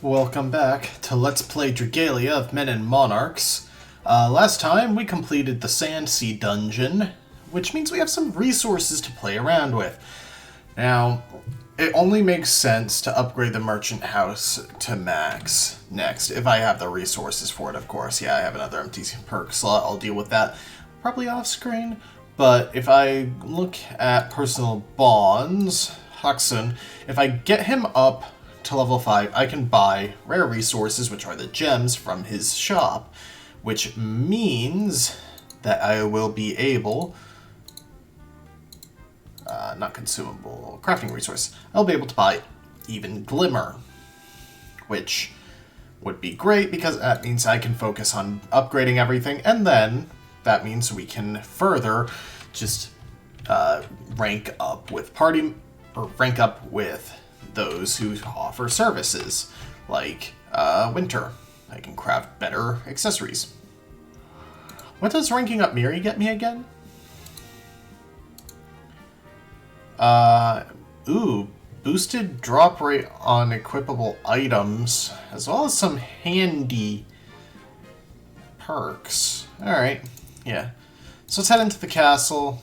Welcome back to Let's Play Regalia of Men and Monarchs. Last time we completed the Sand Sea dungeon, which means we have some resources to play around with. Now, it only makes sense to upgrade the merchant house to max next, if I have the resources for it, of course. Yeah, I have another empty perk slot, I'll deal with that probably off screen. But if I look at personal bonds, Huxon, if I get him up to level 5, I can buy rare resources, which are the gems, from his shop, which means that I will be able, not consumable, crafting resource, I'll be able to buy even Glimmer, which would be great because that means I can focus on upgrading everything, and then that means we can further just rank up with those who offer services, like Winter. I can craft better accessories. What does ranking up Miri get me again? Boosted drop rate on equipable items, as well as some handy perks. Alright, yeah. So let's head into the castle.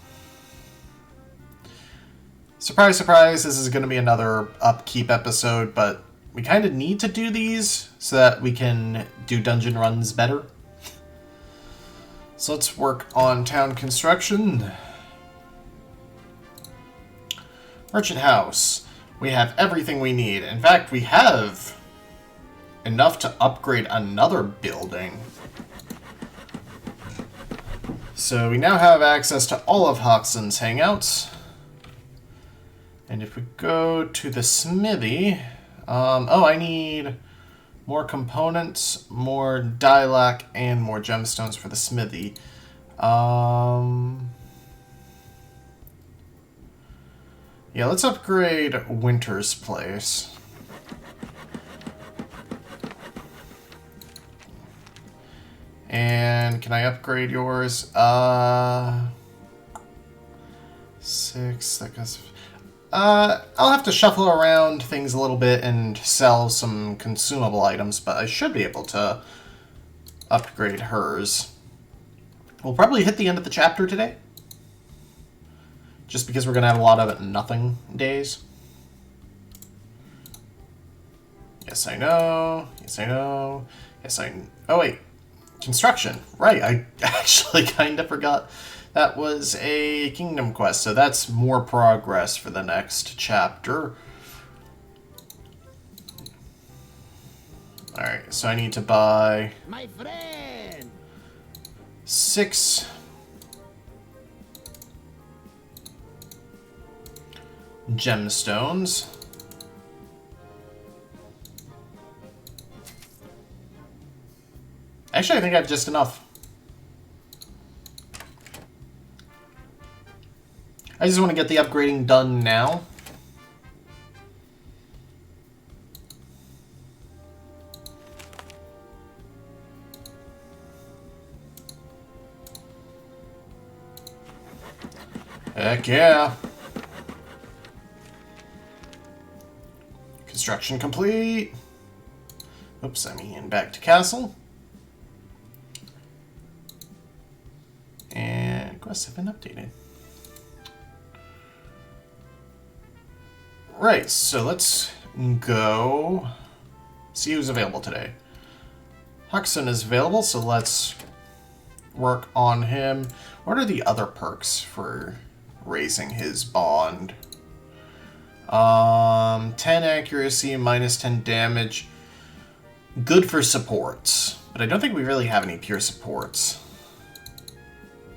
Surprise, surprise, this is going to be another upkeep episode, but we kind of need to do these so that we can do dungeon runs better. So let's work on town construction. Merchant house. We have everything we need. In fact, we have enough to upgrade another building. So we now have access to all of Hoxton's hangouts. And if we go to the smithy, I need more components, more dilac, and more gemstones for the smithy. Yeah, let's upgrade Winter's place. And can I upgrade yours? 6, that goes... I'll have to shuffle around things a little bit and sell some consumable items, but I should be able to upgrade hers. We'll probably hit the end of the chapter today, just because we're going to have a lot of nothing days. Yes, I know. Yes, I know. Yes, I... Oh, wait. Construction. Right, I actually kind of forgot. That was a kingdom quest, so that's more progress for the next chapter. Alright, so I need to buy... My friend! 6... gemstones. Actually, I think I have just enough. I just want to get the upgrading done now. Heck yeah. Construction complete. Oops, I mean back to castle. And quests have been updated. Right, so let's go see who's available today. Huxon is available, so let's work on him. What are the other perks for raising his bond? 10 accuracy, minus 10 damage. Good for supports, but I don't think we really have any pure supports.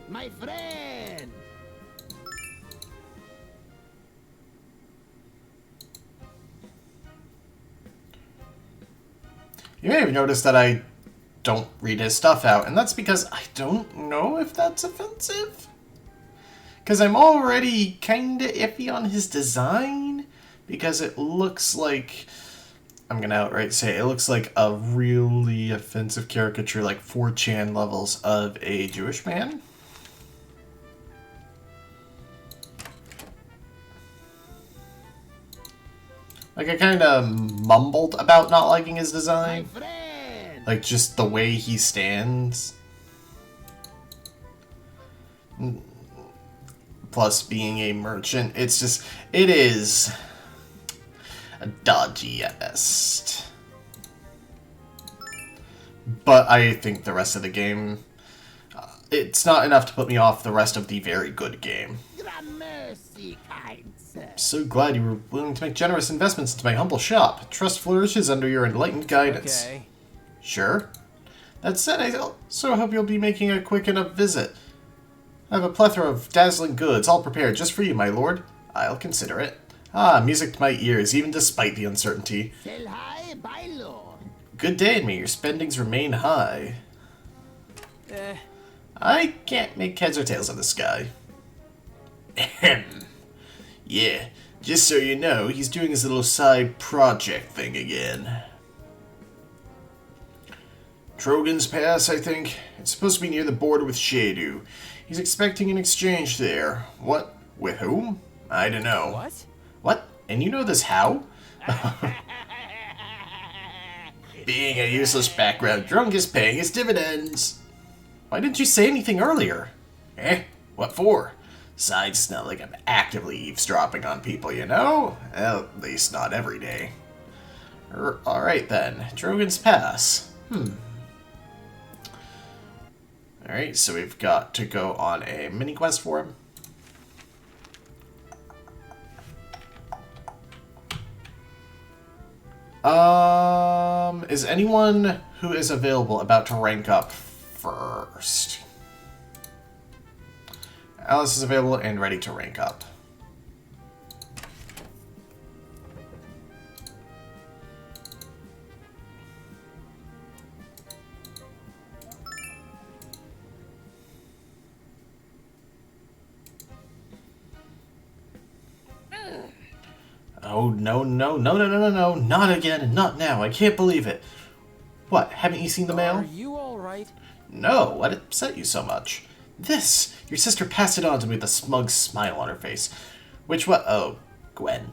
My friend! You may have noticed that I don't read his stuff out, and that's because I don't know if that's offensive. Because I'm already kinda iffy on his design, because it looks like... I'm gonna outright say it looks like a really offensive caricature, like 4chan levels of a Jewish man. Like, I kind of mumbled about not liking his design. Like, just the way he stands. Plus, being a merchant, it is dodgy at best. But I think the rest of the game, it's not enough to put me off the rest of the very good game. I'm so glad you were willing to make generous investments into my humble shop. Trust flourishes under your enlightened guidance. Okay. Sure. That said, I also hope you'll be making a quick enough visit. I have a plethora of dazzling goods, all prepared just for you, my lord. I'll consider it. Ah, music to my ears, even despite the uncertainty. Sell high, buy low. Good day in me, your spendings remain high. I can't make heads or tails of this guy. Ahem. Yeah, just so you know, he's doing his little side project thing again. Trogan's Pass, I think. It's supposed to be near the border with Shadu. He's expecting an exchange there. What? With whom? I don't know. What? What? And you know this how? Being a useless background drunk is paying his dividends. Why didn't you say anything earlier? What for? Besides, it's not like I'm actively eavesdropping on people, you know? At least not every day. Alright then, Drogon's Pass. Alright, so we've got to go on a mini quest for him. Is anyone who is available about to rank up first? Alice is available and ready to rank up. Oh, no, not again, and not now. I can't believe it. What, haven't you seen the mail? Are you alright? No, what upset you so much? This! Your sister passed it on to me with a smug smile on her face. Which what? Oh, Gwen.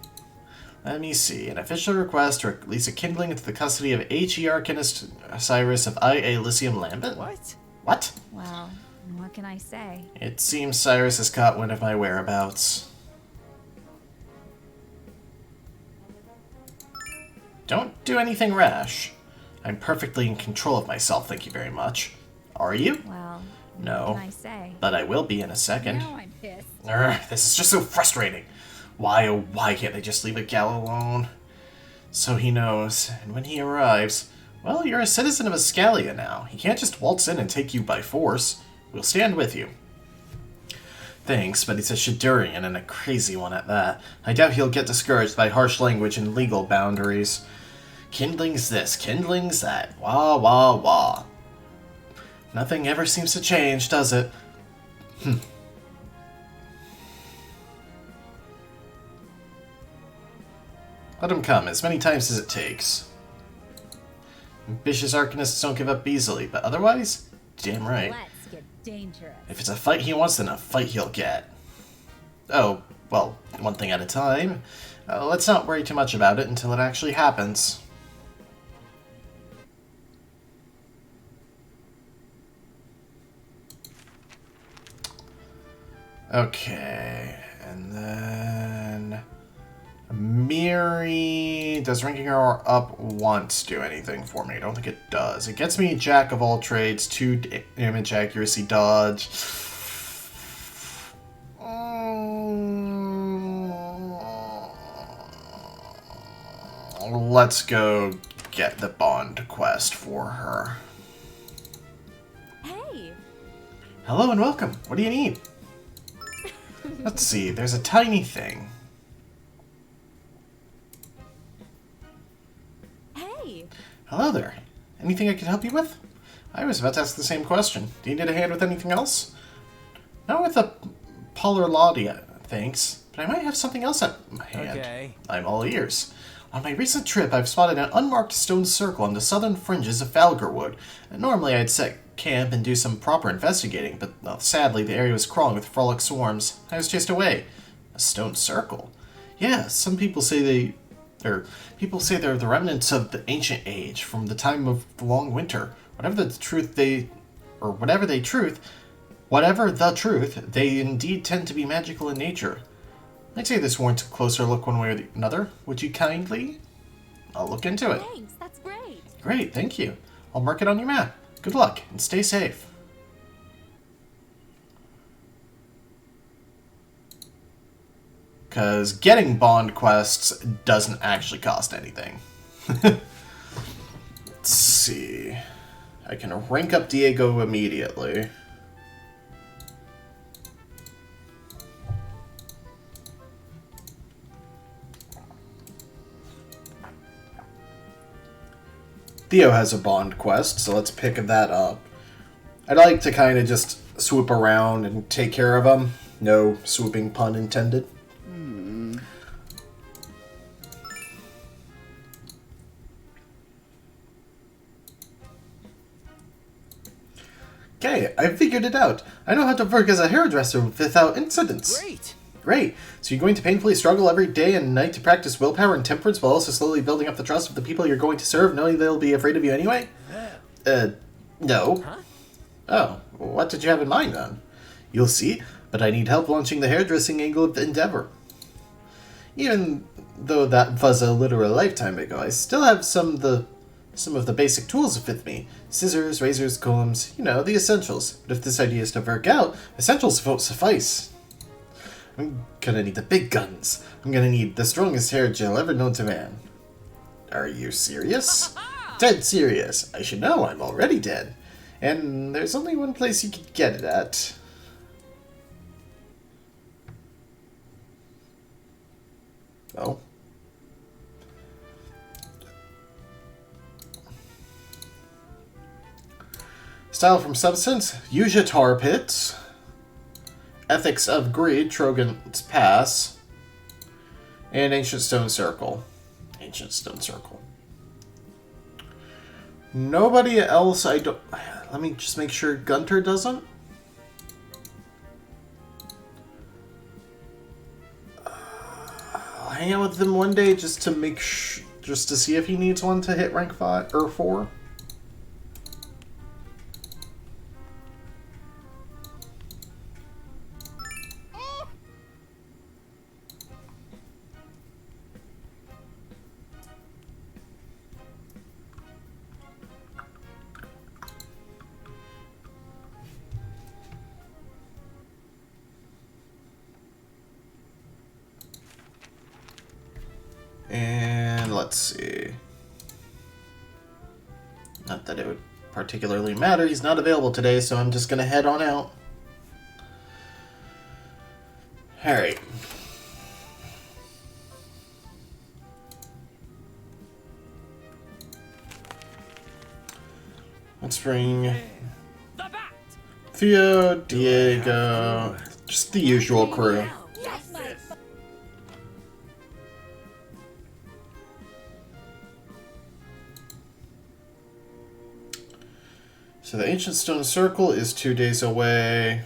Let me see. An official request to release a kindling into the custody of H.E. Arcanist Cyrus of I.A. Elysium Lambent? What? What? Well, what can I say? It seems Cyrus has caught wind of my whereabouts. Don't do anything rash. I'm perfectly in control of myself, thank you very much. Are you? Well, No. what can I say? But I will be in a second. Now I'm pissed. This is just so frustrating. Why, oh why can't they just leave a gal alone? So he knows, and when he arrives, well, you're a citizen of Regalia now. He can't just waltz in and take you by force. We'll stand with you. Thanks, but he's a Shadurian and a crazy one at that. I doubt he'll get discouraged by harsh language and legal boundaries. Kindling's this, kindling's that. Wah, wah, wah. Nothing ever seems to change, does it? Let him come as many times as it takes. Ambitious Arcanists don't give up easily, but otherwise, damn right. Let's get dangerous. If it's a fight he wants, then a fight he'll get. Oh, well, one thing at a time. Let's not worry too much about it until it actually happens. Okay, and then Miri, does ranking her up once do anything for me? I don't think it does. It gets me Jack of all trades, 2 damage, accuracy, dodge. Let's go get the bond quest for her. Hey! Hello and welcome. What do you need? Let's see, there's a tiny thing. Hey! Hello there. Anything I can help you with? I was about to ask the same question. Do you need a hand with anything else? Not with a Polar Laudia, thanks. But I might have something else at my hand. Okay. I'm all ears. On my recent trip, I've spotted an unmarked stone circle on the southern fringes of Falgerwood. And normally I'd set camp and do some proper investigating, but well, sadly the area was crawling with frolic swarms. I was chased away. A stone circle? Yeah, some people say they Or people say they're the remnants of the ancient age from the time of the long winter. Whatever the truth, they indeed tend to be magical in nature. I'd say this warrants a closer look one way or another. Would you kindly? I'll look into it. Thanks, that's great. Great, thank you. I'll mark it on your map. Good luck, and stay safe. Because getting bond quests doesn't actually cost anything. Let's see. I can rank up Diego immediately. Theo has a bond quest, so let's pick that up. I'd like to kind of just swoop around and take care of them. No swooping pun intended. Okay, I figured it out. I know how to work as a hairdresser without incidents. Great. So you're going to painfully struggle every day and night to practice willpower and temperance while also slowly building up the trust of the people you're going to serve, knowing they'll be afraid of you anyway? No. Huh? Oh, what did you have in mind then? You'll see, but I need help launching the hairdressing angle of the endeavor. Even though that was a literal lifetime ago, I still have some of the basic tools with me. Scissors, razors, combs, the essentials. But if this idea is to work out, essentials won't suffice. I'm gonna need the big guns. I'm gonna need the strongest hair gel ever known to man. Are you serious? Dead serious. I should know, I'm already dead. And there's only one place you could get it at. Oh. Style from Substance, use your tar pits. Ethics of Greed, Trogan's Pass. And Ancient Stone Circle. Ancient Stone Circle. Nobody else, I don't... Let me just make sure Gunter doesn't. I'll hang out with him one day just to make just to see if he needs one to hit rank 5 or 4. And let's see. Not that it would particularly matter. He's not available today, so I'm just going to head on out. Alright. Let's bring Theo, Diego, just the usual crew. So the Ancient Stone Circle is 2 days away.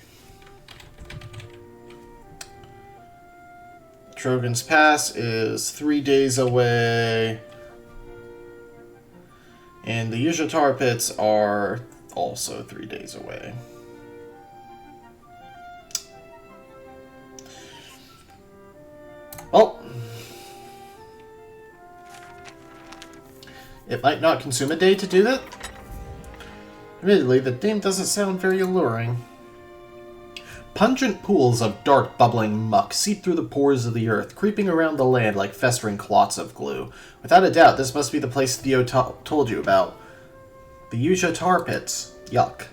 Trogan's Pass is 3 days away. And the Yujatar Pits are also 3 days away. Well, it might not consume a day to do that. Admittedly, the name doesn't sound very alluring. Pungent pools of dark, bubbling muck seep through the pores of the earth, creeping around the land like festering clots of glue. Without a doubt, this must be the place Theo told you about. The Yuja Tar Pits. Yuck.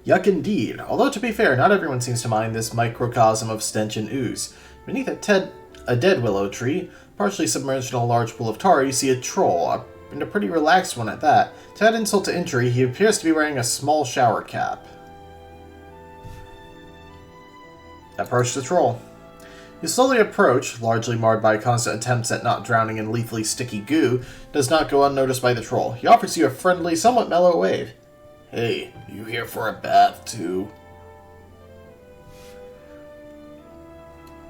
Yuck indeed. Although, to be fair, not everyone seems to mind this microcosm of stench and ooze. Beneath a dead willow tree, partially submerged in a large pool of tar, you see a troll, and a pretty relaxed one at that. To add insult to injury, he appears to be wearing a small shower cap. Approach the troll. You slowly approach, largely marred by constant attempts at not drowning in lethally sticky goo, does not go unnoticed by the troll. He offers you a friendly, somewhat mellow wave. Hey, you here for a bath too?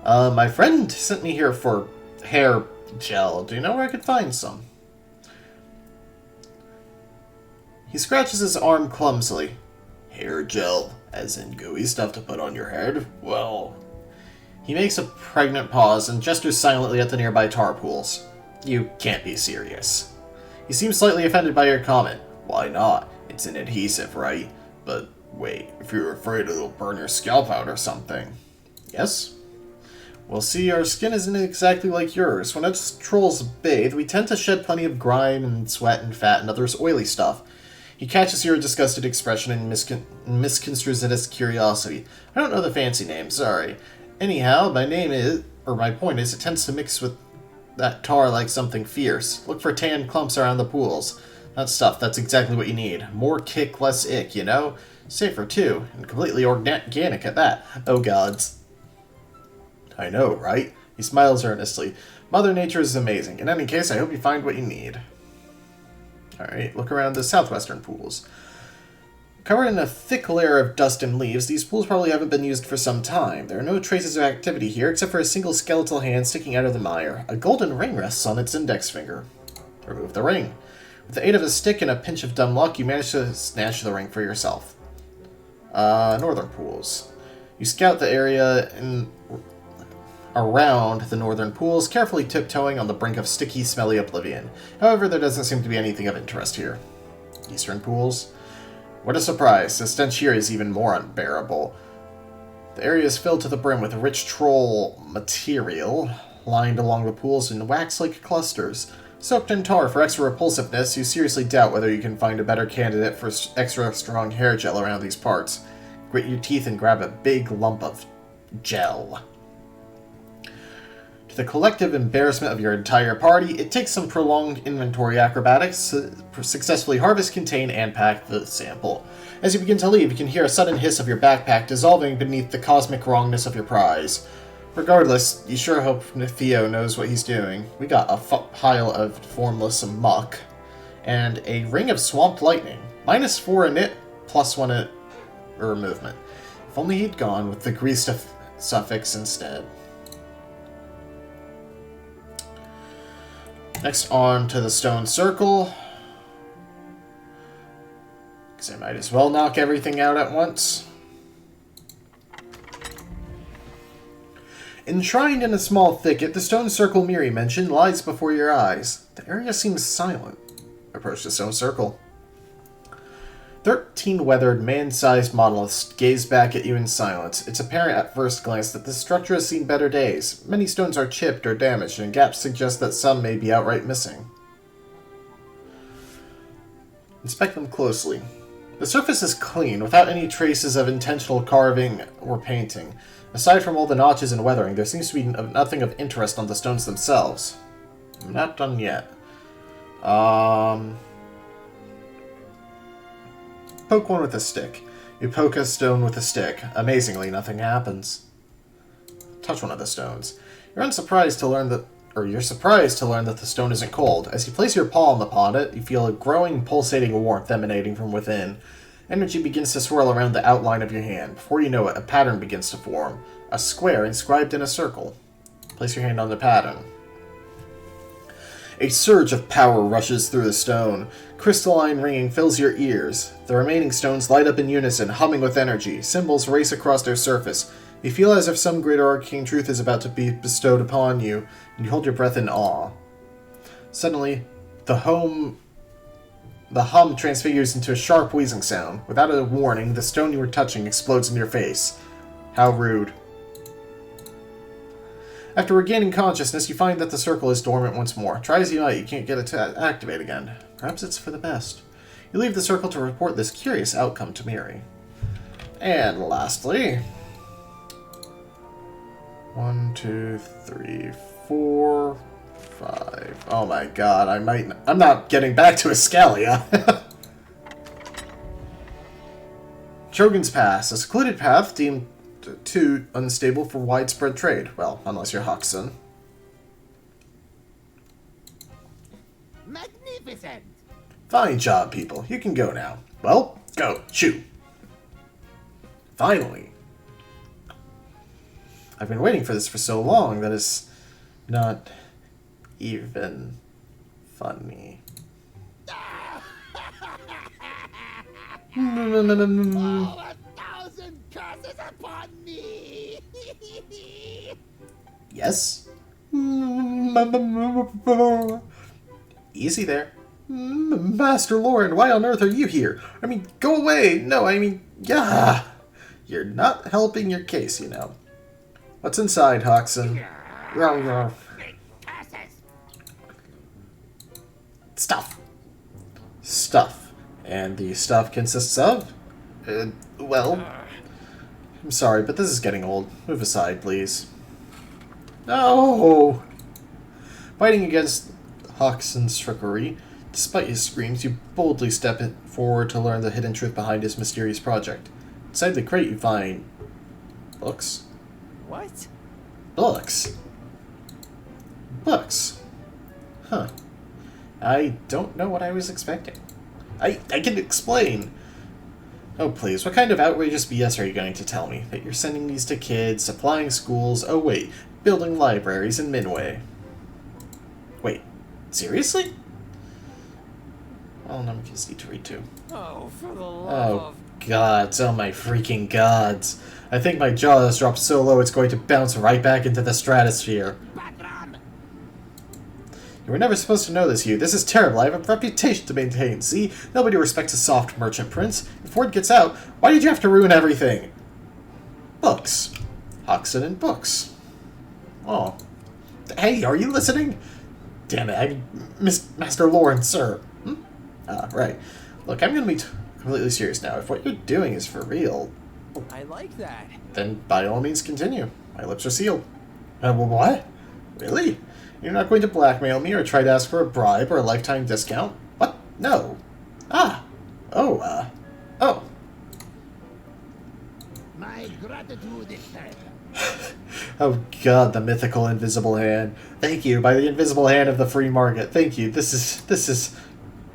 My friend sent me here for hair Gel, do you know where I could find some? He scratches his arm clumsily. Hair gel, as in gooey stuff to put on your head? Well... He makes a pregnant pause and gestures silently at the nearby tar pools. You can't be serious. He seems slightly offended by your comment. Why not? It's an adhesive, right? But wait, if you're afraid it'll burn your scalp out or something. Yes? Well, see, our skin isn't exactly like yours. When us trolls bathe, we tend to shed plenty of grime and sweat and fat and other oily stuff. He catches your disgusted expression and misconstrues it as curiosity. I don't know the fancy name, sorry. Anyhow, my point is, it tends to mix with that tar like something fierce. Look for tan clumps around the pools. That stuff, that's exactly what you need. More kick, less ick, you know? Safer too, and completely organic at that. Oh gods. I know, right? He smiles earnestly. Mother Nature is amazing. In any case, I hope you find what you need. Alright, look around the southwestern pools. Covered in a thick layer of dust and leaves, these pools probably haven't been used for some time. There are no traces of activity here, except for a single skeletal hand sticking out of the mire. A golden ring rests on its index finger. Remove the ring. With the aid of a stick and a pinch of dumb luck, you manage to snatch the ring for yourself. Northern pools. You scout the area around the northern pools, carefully tiptoeing on the brink of sticky, smelly oblivion. However, there doesn't seem to be anything of interest here. Eastern pools. What a surprise, the stench here is even more unbearable. The area is filled to the brim with rich troll material, lined along the pools in wax-like clusters. Soaked in tar for extra repulsiveness, you seriously doubt whether you can find a better candidate for extra strong hair gel around these parts. Grit your teeth and grab a big lump of gel. To the collective embarrassment of your entire party, it takes some prolonged inventory acrobatics to successfully harvest, contain, and pack the sample. As you begin to leave, you can hear a sudden hiss of your backpack dissolving beneath the cosmic wrongness of your prize. Regardless, you sure hope Theo knows what he's doing. We got a pile of formless muck, and a ring of swamped lightning. -4 in it, +1 in movement. If only he'd gone with the greased suffix instead. Next, on to the stone circle. Because I might as well knock everything out at once. Enshrined in a small thicket, the stone circle Miri mentioned lies before your eyes. The area seems silent. Approach the stone circle. 13 weathered, man-sized monoliths gaze back at you in silence. It's apparent at first glance that this structure has seen better days. Many stones are chipped or damaged, and gaps suggest that some may be outright missing. Inspect them closely. The surface is clean, without any traces of intentional carving or painting. Aside from all the notches and weathering, there seems to be nothing of interest on the stones themselves. I'm not done yet. Poke one with a stick. You poke a stone with a stick. Amazingly, nothing happens. Touch one of the stones. You're surprised to learn that the stone isn't cold. As you place your palm upon it, you feel a growing, pulsating warmth emanating from within. Energy begins to swirl around the outline of your hand. Before you know it, a pattern begins to form. A square inscribed in a circle. Place your hand on the pattern. A surge of power rushes through the stone. Crystalline ringing fills your ears. The remaining stones light up in unison, humming with energy. Symbols race across their surface. You feel as if some greater arcane truth is about to be bestowed upon you, and you hold your breath in awe. Suddenly, the hum transfigures into a sharp wheezing sound. Without a warning, the stone you were touching explodes in your face. How rude. After regaining consciousness, you find that the circle is dormant once more. Try as you might, you can't get it to activate again. Perhaps it's for the best. You leave the circle to report this curious outcome to Miri. And lastly... 1, 2, 3, 4, 5... Oh my god, I'm not getting back to Regalia. Chogan's Pass, a secluded path deemed too unstable for widespread trade. Well, unless you're Huxon. Magnificent! Fine job, people. You can go now. Well, go. Chew. Finally. I've been waiting for this for so long that it's not even funny. Oh, 1,000 curses upon me! Yes? Easy there. Master Lauren, why on earth are you here? I mean, go away! No, I mean, yeah! You're not helping your case, you know. What's inside, Hoxton? Curses! Stuff. Stuff. And the stuff consists of? Well... I'm sorry, but this is getting old. Move aside, please. No! Fighting against Hoxton's trickery, despite his screams, you boldly step forward to learn the hidden truth behind his mysterious project. Inside the crate you find... books? What? Books? Books? Huh. I don't know what I was expecting. I can explain. Oh, please, what kind of outrageous BS are you going to tell me? That you're sending these to kids, supplying schools, oh wait, building libraries in Minway. Wait, seriously? Well, numbers need to read too. Oh, for the love Oh, of... gods, oh my freaking gods. I think my jaw has dropped so low it's going to bounce right back into the stratosphere. Patron! You were never supposed to know this, Hugh. This is terrible. I have a reputation to maintain. See? Nobody respects a soft merchant prince. If word gets out, why did you have to ruin everything? Books. Hoxton and books. Oh. Hey, are you listening? Damn it, I mean, Master Lawrence, sir. Right. Look, I'm gonna be completely serious now. If what you're doing is for real, I like that. then by all means continue. My lips are sealed. What? Really? You're not going to blackmail me or try to ask for a bribe or a lifetime discount? What? No. Ah. Oh, oh. My gratitude is eternal. Oh god, the mythical invisible hand. Thank you, by the invisible hand of the free market. Thank you. This is...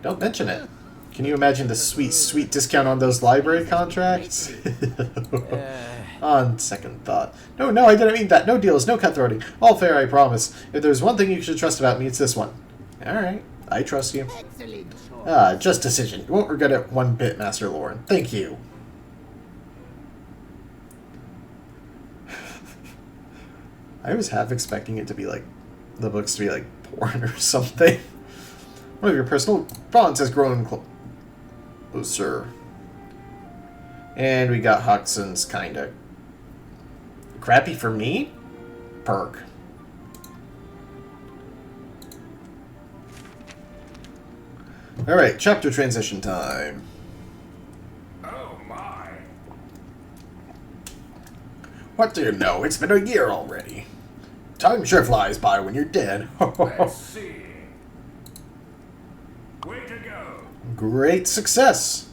Don't mention it. Can you imagine the sweet, sweet discount on those library contracts? On second thought. No, I didn't mean that. No deals, no cutthroating. All fair, I promise. If there's one thing you should trust about me, it's this one. Alright, I trust you. Excellent choice. Just decision. You won't regret it one bit, Master Lauren. Thank you. I was half expecting it to be like, the books to be like porn or something. One of your personal bonds has grown closer. And we got Hoxton's kinda crappy for me perk. Alright, chapter transition time. Oh my. What do you know? It's been a year already. Time sure flies by when you're dead. Let's see. Way to go. Great success.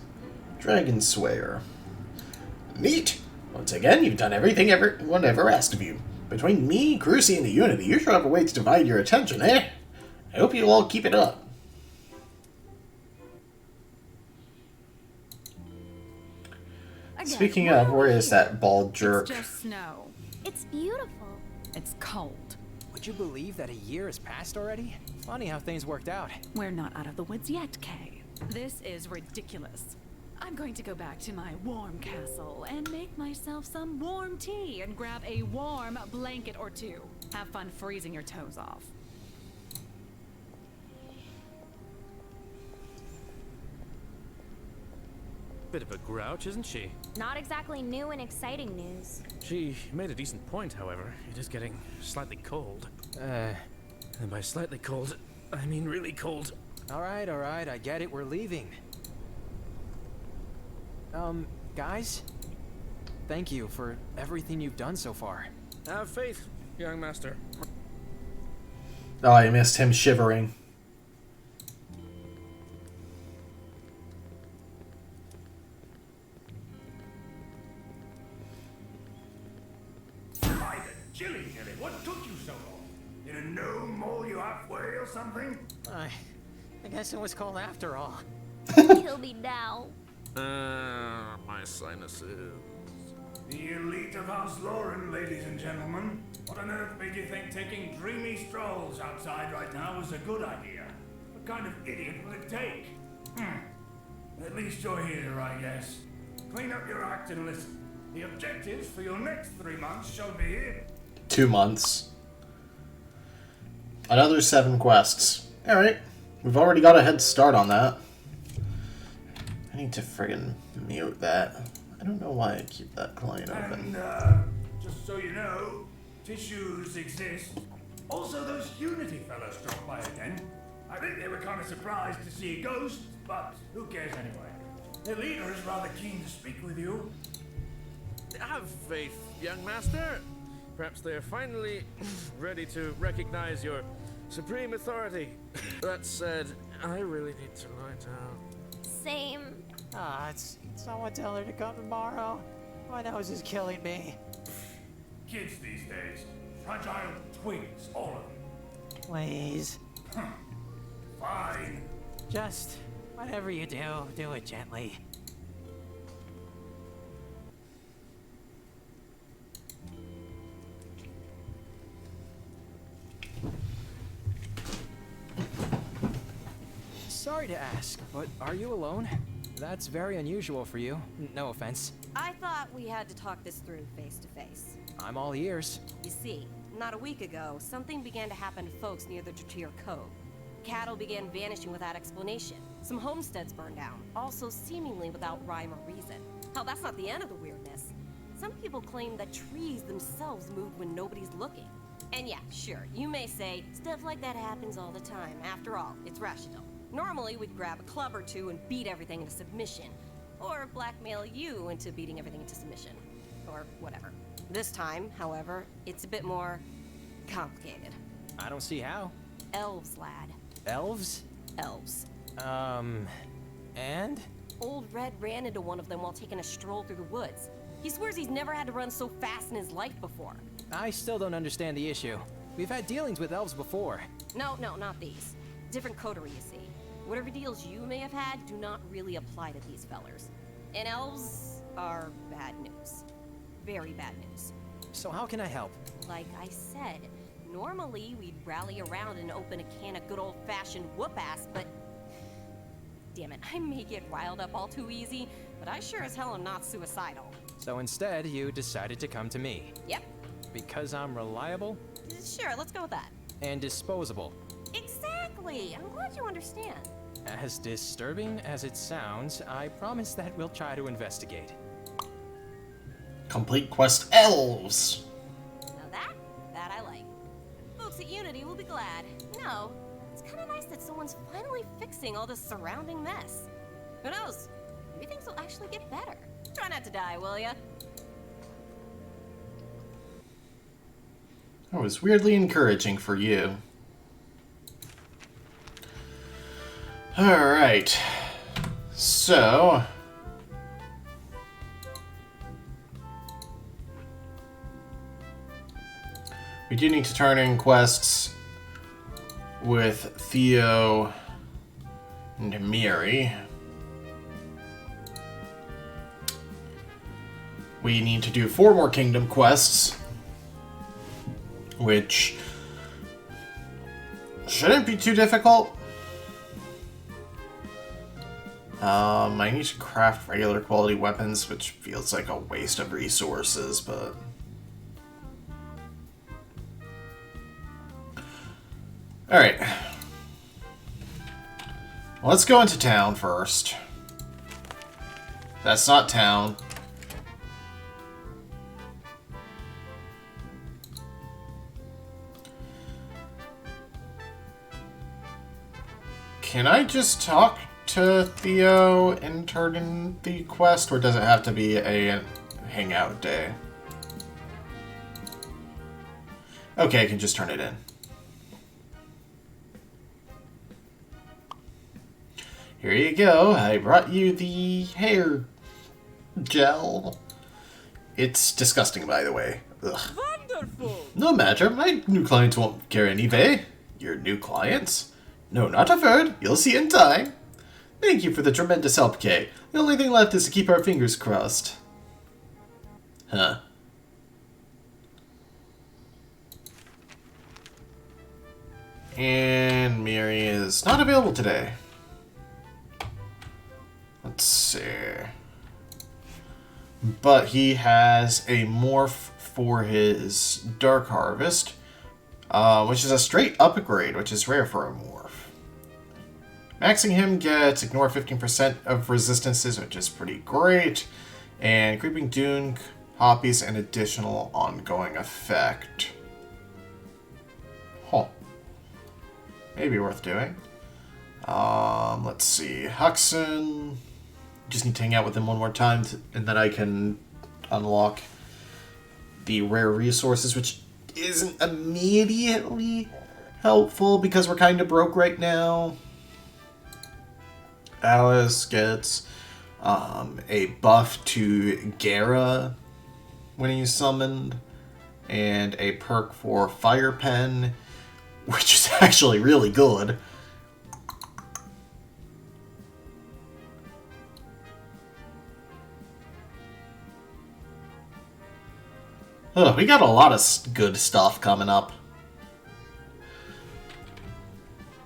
Dragon Slayer. Neat. Once again, you've done everything everyone ever asked of you. Between me, Crucy, and the Unity, you sure have a way to divide your attention, eh? I hope you all keep it up. Again, Speaking why of, are where we is here? that Baldur? It's just snow. It's beautiful. It's cold. Would you believe that a year has passed already? Funny how things worked out. We're not out of the woods yet, Kay. This is ridiculous. I'm going to go back to my warm castle and make myself some warm tea and grab a warm blanket or two. Have fun freezing your toes off. Bit of a grouch, isn't she? Not exactly new and exciting news. She made a decent point, however. It is getting slightly cold. And by slightly cold, I mean really cold. Alright, I get it, we're leaving. Guys? Thank you for everything you've done so far. Have faith, young master. Oh, I missed him shivering. By the chili, Hilly, what took you so long? Did a gnome maul you halfway or something? I guess it was cold after all. Kill me now. My sinuses. The elite of House Lauren, ladies and gentlemen. What on earth made you think taking dreamy strolls outside right now was a good idea? What kind of idiot will it take? At least you're here, I guess. Clean up your act and listen. The objectives for your next 3 months shall be... 2 months. Another 7 quests. Alright. We've already got a head start on that. I need to friggin' mute that. I don't know why I keep that client open. And, just so you know, tissues exist. Also, those Unity fellas dropped by again. I think they were kind of surprised to see a ghost, but who cares anyway? Their leader is rather keen to speak with you. Have faith, young master. Perhaps they're finally ready to recognize your supreme authority. That said, I really need to lie down. Same. Someone tell her to come tomorrow. My nose is killing me. Kids these days. Fragile twins, all of them. Please. Fine. Just, whatever you do it gently. Sorry to ask, but are you alone? That's very unusual for you. No offense. I thought we had to talk this through face to face. I'm all ears. You see, not a week ago, something began to happen to folks near the Tretier Cove. Cattle began vanishing without explanation. Some homesteads burned down, also seemingly without rhyme or reason. Hell, that's not the end of the weirdness. Some people claim that trees themselves moved when nobody's looking. And yeah, sure, you may say, stuff like that happens all the time. After all, it's rational. Normally, we'd grab a club or two and beat everything into submission. Or blackmail you into beating everything into submission. Or whatever. This time, however, it's a bit more complicated. I don't see how. Elves, lad. Elves? Elves. And? Old Red ran into one of them while taking a stroll through the woods. He swears he's never had to run so fast in his life before. I still don't understand the issue. We've had dealings with elves before. No, not these. Different coterie, you see. Whatever deals you may have had do not really apply to these fellers. And elves are bad news. Very bad news. So how can I help? Like I said, normally we'd rally around and open a can of good old-fashioned whoop-ass, but... Damn it, I may get riled up all too easy, but I sure as hell am not suicidal. So instead, you decided to come to me. Yep. Because I'm reliable? Sure, let's go with that. And disposable. Exactly! I'm glad you understand. As disturbing as it sounds, I promise that we'll try to investigate. Complete quest elves. Now that I like. Folks at Unity will be glad. No, it's kind of nice that someone's finally fixing all this surrounding mess. Who knows? Maybe things will actually get better. Try not to die, will ya? That was weirdly encouraging for you. Alright. So... we do need to turn in quests with Theo and Miri. We need to do 4 more kingdom quests, which shouldn't be too difficult. I need to craft regular quality weapons, which feels like a waste of resources, but... Alright. Let's go into town first. That's not town. Can I just talk to Theo and turn in the quest, or does it have to be a hangout day? Okay, I can just turn it in. Here you go. I brought you the hair gel. It's disgusting, by the way. Ugh. Wonderful! No matter, my new clients won't care anyway. Your new clients? No, not a word. You'll see in time. Thank you for the tremendous help, Kay. The only thing left is to keep our fingers crossed. Huh. And Miri is not available today. Let's see. But he has a morph for his Dark Harvest, which is a straight upgrade, which is rare for a morph. Maxing him gets ignore 15% of resistances, which is pretty great. And Creeping Dune copies an additional ongoing effect. Huh. Maybe worth doing. Let's see. Huxon. Just need to hang out with him one more time, and then I can unlock the rare resources, which isn't immediately helpful because we're kind of broke right now. Alice gets a buff to Gara when he's summoned, and a perk for Fire Pen, which is actually really good. We got a lot of good stuff coming up.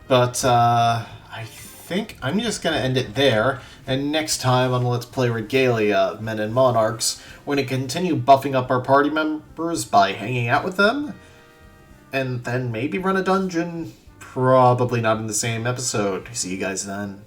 But I think I'm just going to end it there. And next time on Let's Play Regalia, Men and Monarchs, we're going to continue buffing up our party members by hanging out with them. And then maybe run a dungeon. Probably not in the same episode. See you guys then.